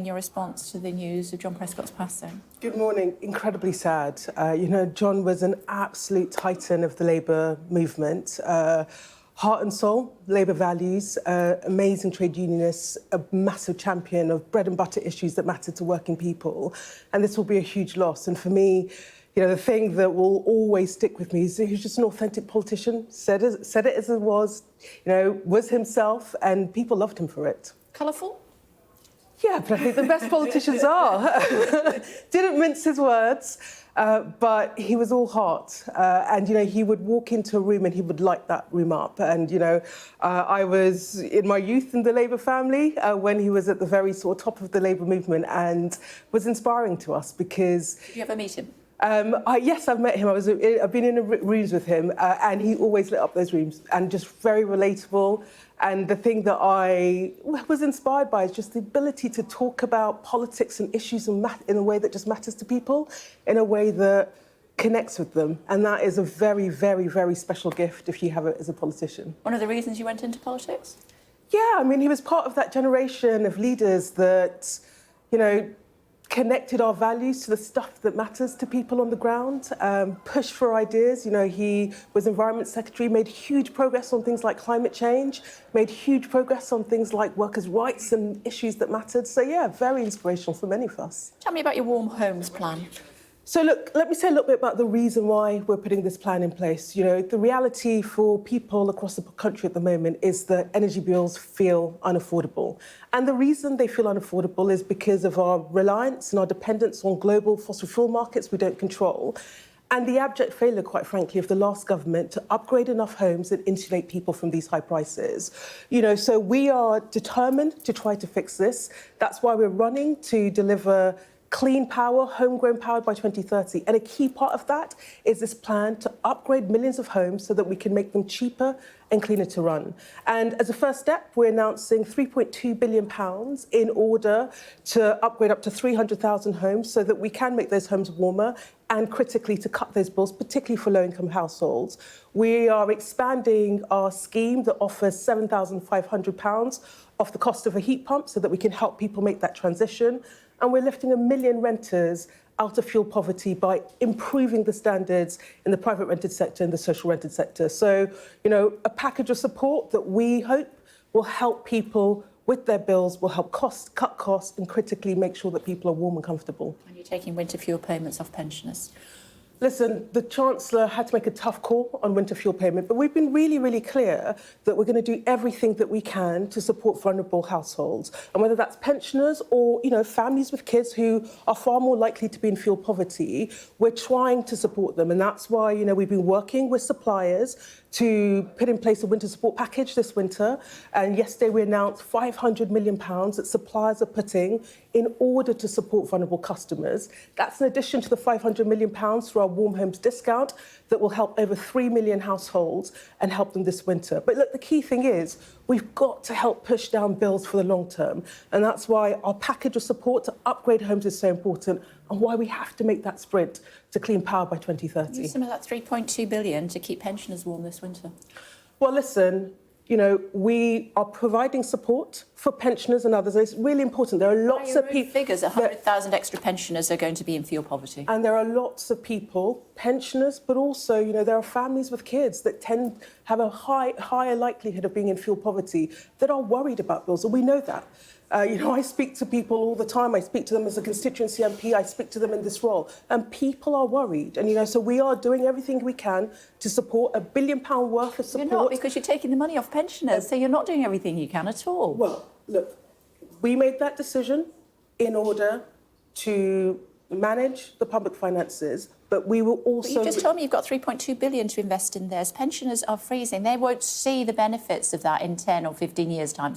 morning, your response to the news of John Prescott's passing. Good morning. Incredibly sad. John was an absolute titan of the Labour movement. Heart and soul, Labour values, amazing trade unionist, a massive champion of bread and butter issues that matter to working people. And this will be a huge loss. And for me, the thing that will always stick with me is he was just an authentic politician, said it as it was, was himself, and people loved him for it. Colourful? Yeah, but I think the best politicians are. Didn't mince his words, but he was all heart. And he would walk into a room and he would light that room up. And, I was in my youth in the Labour family when he was at the very sort of top of the Labour movement and was inspiring to us because... Did you ever meet him? Yes, I've met him. I've been in rooms with him, and he always lit up those rooms, and just very relatable. And the thing that I was inspired by is just the ability to talk about politics and issues in a way that just matters to people, in a way that connects with them. And that is a very, very, very special gift if you have it as a politician. One of the reasons you went into politics? Yeah, he was part of that generation of leaders that, connected our values to the stuff that matters to people on the ground, pushed for ideas. He was Environment Secretary, made huge progress on things like climate change, made huge progress on things like workers' rights and issues that mattered. So, yeah, very inspirational for many of us. Tell me about your Warm Homes plan. So, look, let me say a little bit about the reason why we're putting this plan in place. The reality for people across the country at the moment is that energy bills feel unaffordable. And the reason they feel unaffordable is because of our reliance and our dependence on global fossil fuel markets we don't control, and the abject failure, quite frankly, of the last government to upgrade enough homes and insulate people from these high prices. So we are determined to try to fix this. That's why we're running to deliver clean power, homegrown power by 2030. And a key part of that is this plan to upgrade millions of homes so that we can make them cheaper and cleaner to run. And as a first step, we're announcing £3.2 billion in order to upgrade up to 300,000 homes so that we can make those homes warmer and critically to cut those bills, particularly for low-income households. We are expanding our scheme that offers £7,500 off the cost of a heat pump so that we can help people make that transition. And we're lifting 1 million renters out of fuel poverty by improving the standards in the private rented sector and the social rented sector. So, a package of support that we hope will help people with their bills, will help cut costs and critically make sure that people are warm and comfortable. And you're taking winter fuel payments off pensioners. Listen, the Chancellor had to make a tough call on winter fuel payment, but we've been really, really clear that we're going to do everything that we can to support vulnerable households. And whether that's pensioners or, families with kids who are far more likely to be in fuel poverty, we're trying to support them. And that's why, we've been working with suppliers to put in place a winter support package this winter. And yesterday we announced £500 million that suppliers are putting in order to support vulnerable customers. That's in addition to the £500 million through our Warm Homes discount that will help over 3 million households and help them this winter. But look, the key thing is we've got to help push down bills for the long term. And that's why our package of support to upgrade homes is so important and why we have to make that sprint to clean power by 2030. Use some of that £3.2 billion to keep pensioners warm this winter. Well, listen, we are providing support for pensioners and others. It's really important. There are lots of people... figures, 100,000 extra pensioners are going to be in fuel poverty. And there are lots of people, pensioners, but also, there are families with kids that tend to have a higher likelihood of being in fuel poverty that are worried about bills, and we know that. I speak to people all the time. I speak to them as a constituency MP. I speak to them in this role. And people are worried. And, so we are doing everything we can to support £1 billion worth of support. You're not, because you're taking the money off pensioners, so you're not doing everything you can at all. Well, look, we made that decision in order to manage the public finances, but we will also... But you just told me you've got £3.2 billion to invest in theirs. Pensioners are freezing. They won't see the benefits of that in 10 or 15 years' time,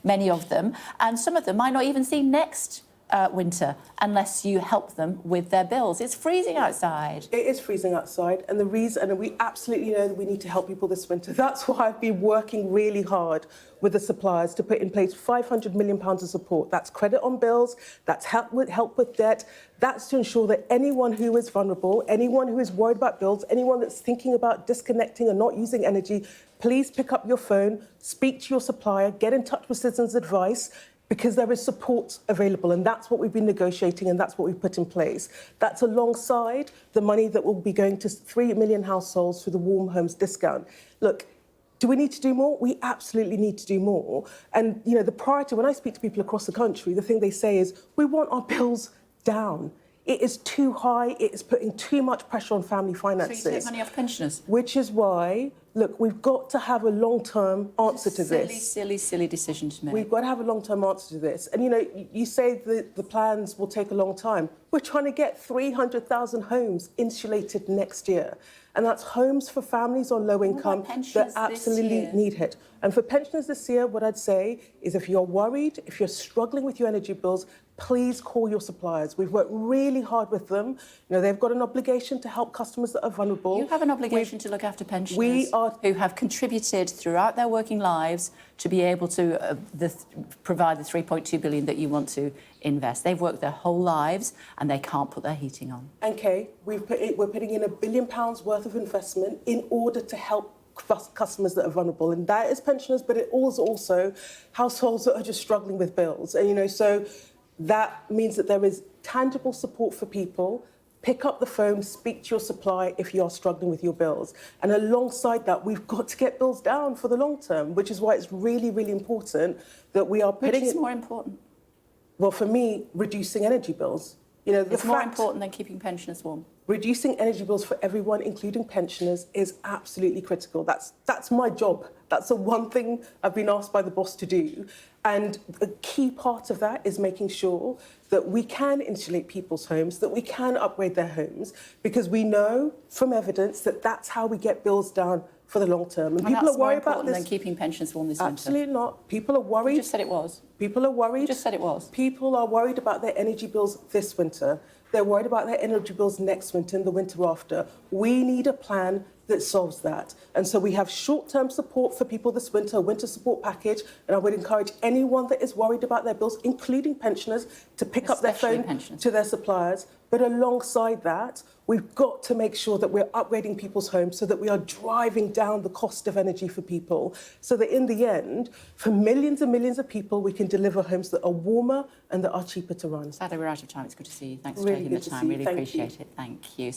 many of them. And some of them might not even see next winter unless you help them with their bills. It's freezing outside. It is freezing outside, and we absolutely know that we need to help people this winter. That's why I've been working really hard with the suppliers to put in place £500 million of support. That's credit on bills, that's help with debt, that's to ensure that anyone who is vulnerable, anyone who is worried about bills, anyone that's thinking about disconnecting and not using energy, please pick up your phone, speak to your supplier, get in touch with Citizens Advice, because there is support available, and that's what we've been negotiating and that's what we've put in place. That's alongside the money that will be going to 3 million households through the Warm Homes discount. Look, do we need to do more? We absolutely need to do more. And, you know, the priority, when I speak to people across the country, the thing they say is, we want our bills down. It is too high. It is putting too much pressure on family finances. So you take money off pensioners? Which is why, look, we've got to have a long-term answer to this. Silly decision to make. We've got to have a long-term answer to this. And, you know, you say the plans will take a long time. We're trying to get 300,000 homes insulated next year. And that's homes for families on low income that absolutely need it. And for pensioners this year, what I'd say is if you're worried, if you're struggling with your energy bills, please call your suppliers. We've worked really hard with them. You know, they've got an obligation to help customers that are vulnerable. You have an obligation to look after pensioners who have contributed throughout their working lives to be able to provide the 3.2 billion that you want to invest. They've worked their whole lives and they can't put their heating on. And Kay, we're putting in £1 billion worth of investment in order to help customers that are vulnerable, and that is pensioners, but it is also households that are just struggling with bills. And, you know, so that means that there is tangible support for people. Pick up the phone, speak to your supplier if you are struggling with your bills. And alongside that, we've got to get bills down for the long term, which is why it's really, really important that we are putting... Which is more important? Well, for me, reducing energy bills. You know, it's more important than keeping pensioners warm. Reducing energy bills for everyone, including pensioners, is absolutely critical. That's my job. That's the one thing I've been asked by the boss to do. And a key part of that is making sure that we can insulate people's homes, that we can upgrade their homes, because we know from evidence that that's how we get bills down for the long term. And people are worried about this. Than keeping pensions warm this winter. Absolutely not. People are worried. You just said it was. People are worried. You just said it was. People are worried about their energy bills this winter. They're worried about their energy bills next winter and the winter after. We need a plan that solves that. And so we have short-term support for people this winter, a winter support package, and I would encourage anyone that is worried about their bills, including pensioners, to pick up their phone to their suppliers. But alongside that, we've got to make sure that we're upgrading people's homes so that we are driving down the cost of energy for people, so that in the end, for millions and millions of people, we can deliver homes that are warmer and that are cheaper to run. Sadly, we're out of time. It's good to see you. Thanks for taking the time. Really appreciate it. Thank you.